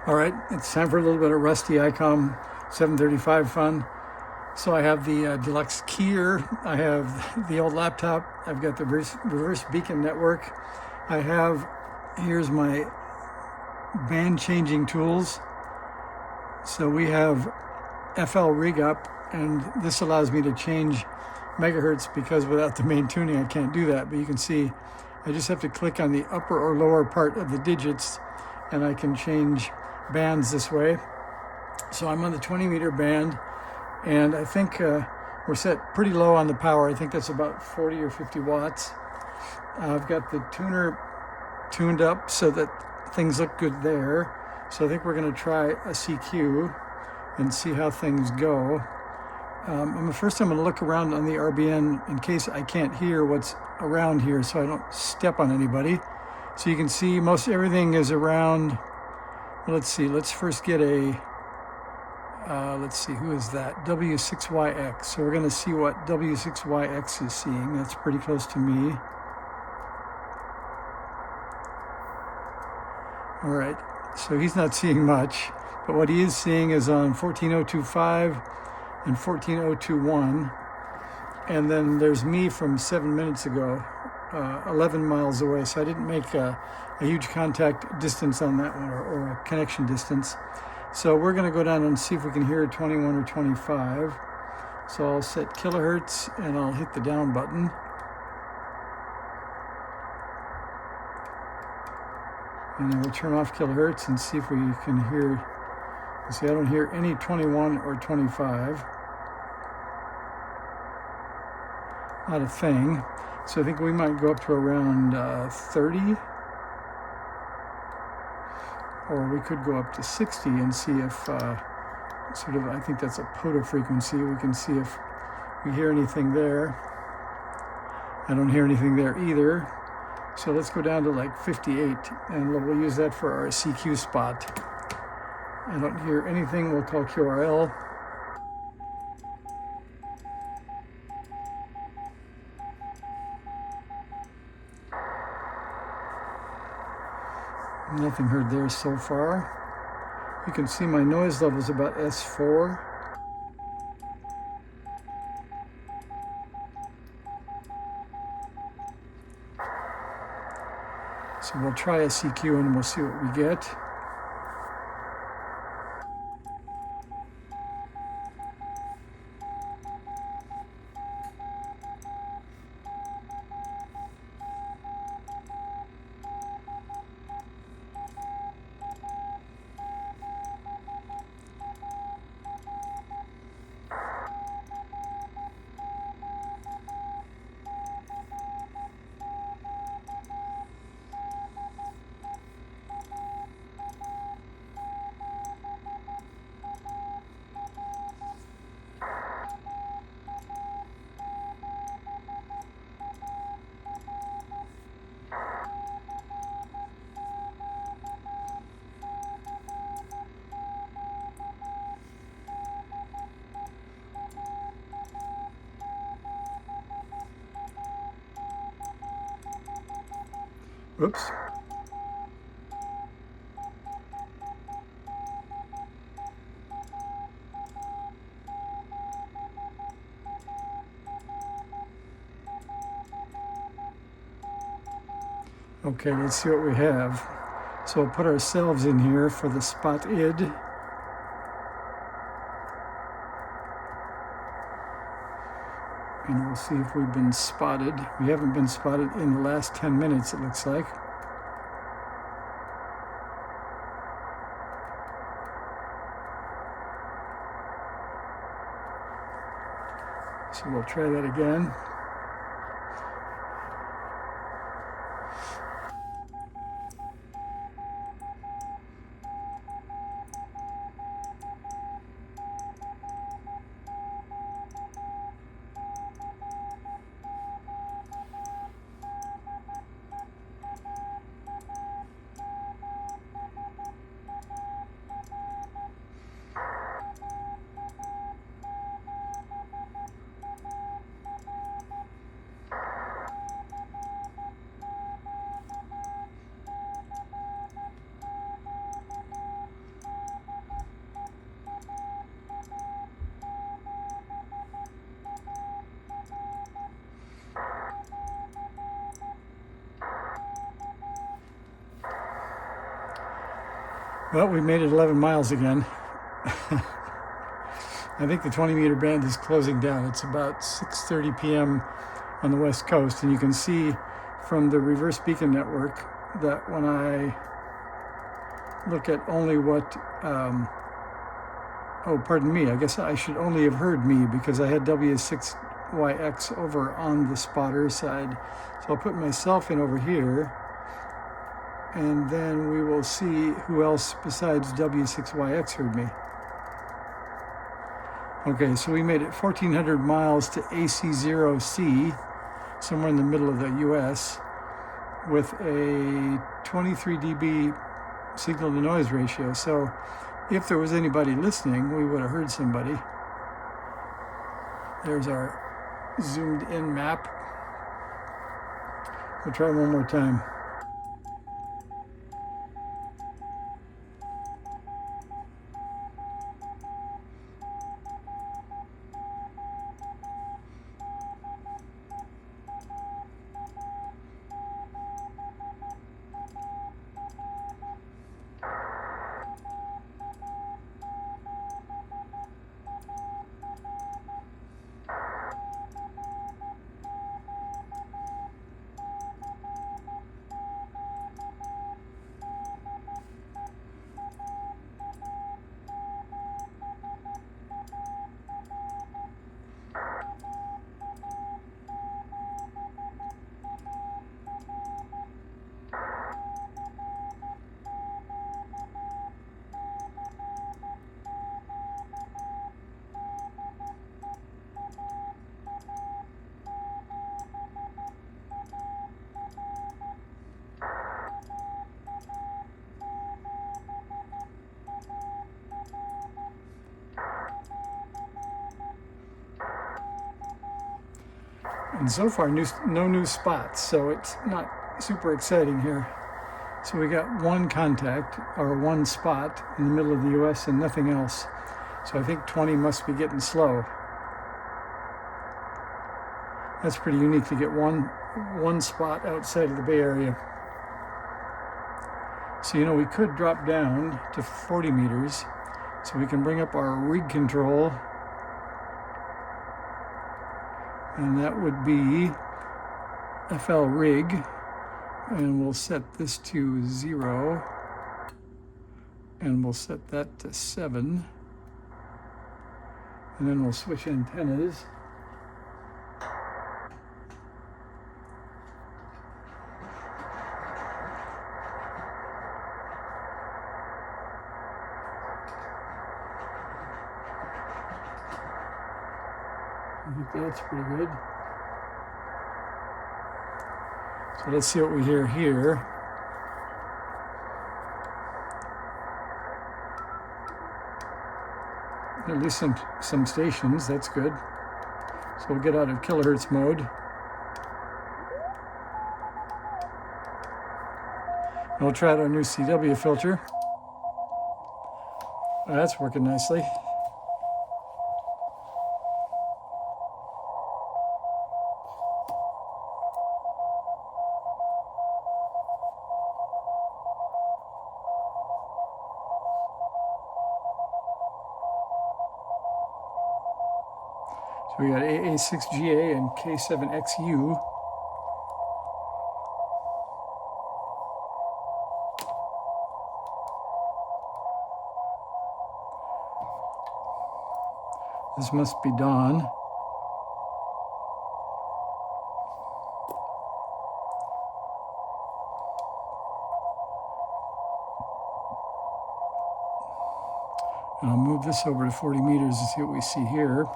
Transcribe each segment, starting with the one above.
All right, it's time for a little bit of rusty IC-735 fun. So I have the deluxe keyer, I have the old laptop, I've got the reverse beacon network. Here's my band changing tools. So we have FLRig up, and this allows me to change megahertz, because without the main tuning I can't do that. But you can see I just have to click on the upper or lower part of the digits and I can change bands this way. So I'm on the 20 meter band, and I think we're set pretty low on the power. I think that's about 40 or 50 watts. I've got the tuner tuned up so that things look good there. So I think we're going to try a CQ and see how things go. First I'm going to look around on the RBN in case I can't hear what's around here, so I don't step on anybody. So you can see most everything is around. Let's see, let's first get a, let's see, who is that? W6YX. So we're going to see what W6YX is seeing. That's pretty close to me. All right, so he's not seeing much, but what he is seeing is on 14025 and 14021. And then there's me from 7 minutes ago, 11 miles away. So I didn't make a huge contact distance on that one, or a connection distance. So we're going to go down and see if we can hear 21 or 25. So I'll set kilohertz and I'll hit the down button. And then we'll turn off kilohertz and see if we can hear. See, I don't hear any 21 or 25. Not a thing. So I think we might go up to around 30. Or we could go up to 60 and see if, I think that's a POTA frequency. We can see if we hear anything there. I don't hear anything there either. So let's go down to like 58, and we'll use that for our CQ spot. I don't hear anything. We'll call QRL. Nothing heard there so far. You can see my noise level is about S4. So we'll try a CQ and we'll see what we get. Oops. Okay, let's see what we have. So we'll put ourselves in here for the spot id. And we'll see if we've been spotted. We haven't been spotted in the last 10 minutes, it looks like. So we'll try that again. Well, we made it 11 miles again. I think the 20-meter band is closing down. It's about 6:30 p.m. on the West Coast, and you can see from the reverse beacon network that when I look at only what, oh, pardon me, I guess I should only have heard me because I had W6YX over on the spotter side. So I'll put myself in over here, and then we will see who else besides W6YX heard me. Okay, so we made it 1,400 miles to AC0C, somewhere in the middle of the US, with a 23 dB signal to noise ratio. So if there was anybody listening, we would have heard somebody. There's our zoomed in map. We'll try one more time. And so far, no new spots, so it's not super exciting here. So we got one contact, or one spot in the middle of the US and nothing else. So I think 20 must be getting slow. That's pretty unique to get one spot outside of the Bay Area. So, we could drop down to 40 meters, so we can bring up our rig control. And that would be FLRig, and we'll set this to 0, and we'll set that to 7, and then we'll switch antennas. I think that's pretty good. So let's see what we hear here. At least some stations, that's good. So we'll get out of kilohertz mode. And we'll try out our new CW filter. Oh, that's working nicely. So we got AA6GA and K7XU. This must be dawn. And I'll move this over to 40 meters to see what we see here.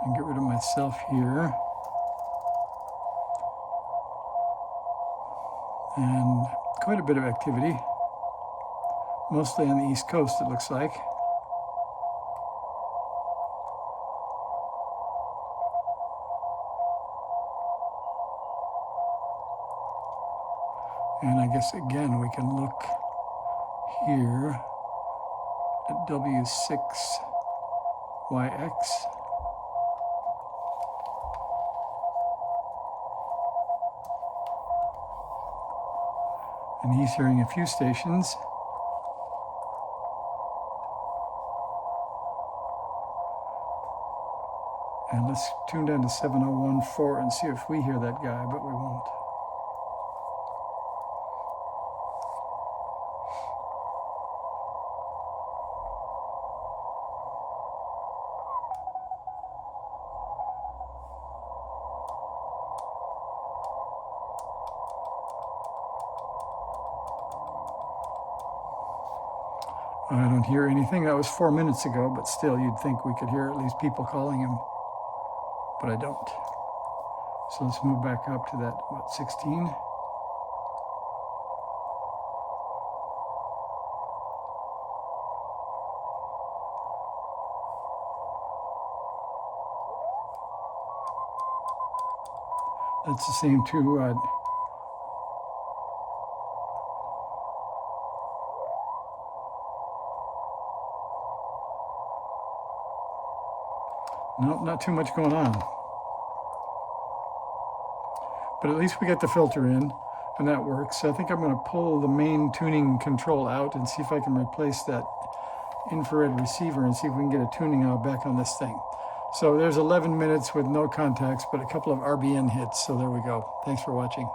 And get rid of myself here. And quite a bit of activity. Mostly on the East Coast, it looks like. And I guess again we can look here at W6YX. And he's hearing a few stations. And let's tune down to 7014 and see if we hear that guy, but we won't. I don't hear anything. That was 4 minutes ago, but still you'd think we could hear at least people calling him, but I don't. So let's move back up to that, what, 16? That's the same two nope, not too much going on. But at least we got the filter in, and that works. So I think I'm going to pull the main tuning control out and see if I can replace that infrared receiver and see if we can get a tuning out back on this thing. So there's 11 minutes with no contacts, but a couple of RBN hits. So there we go. Thanks for watching.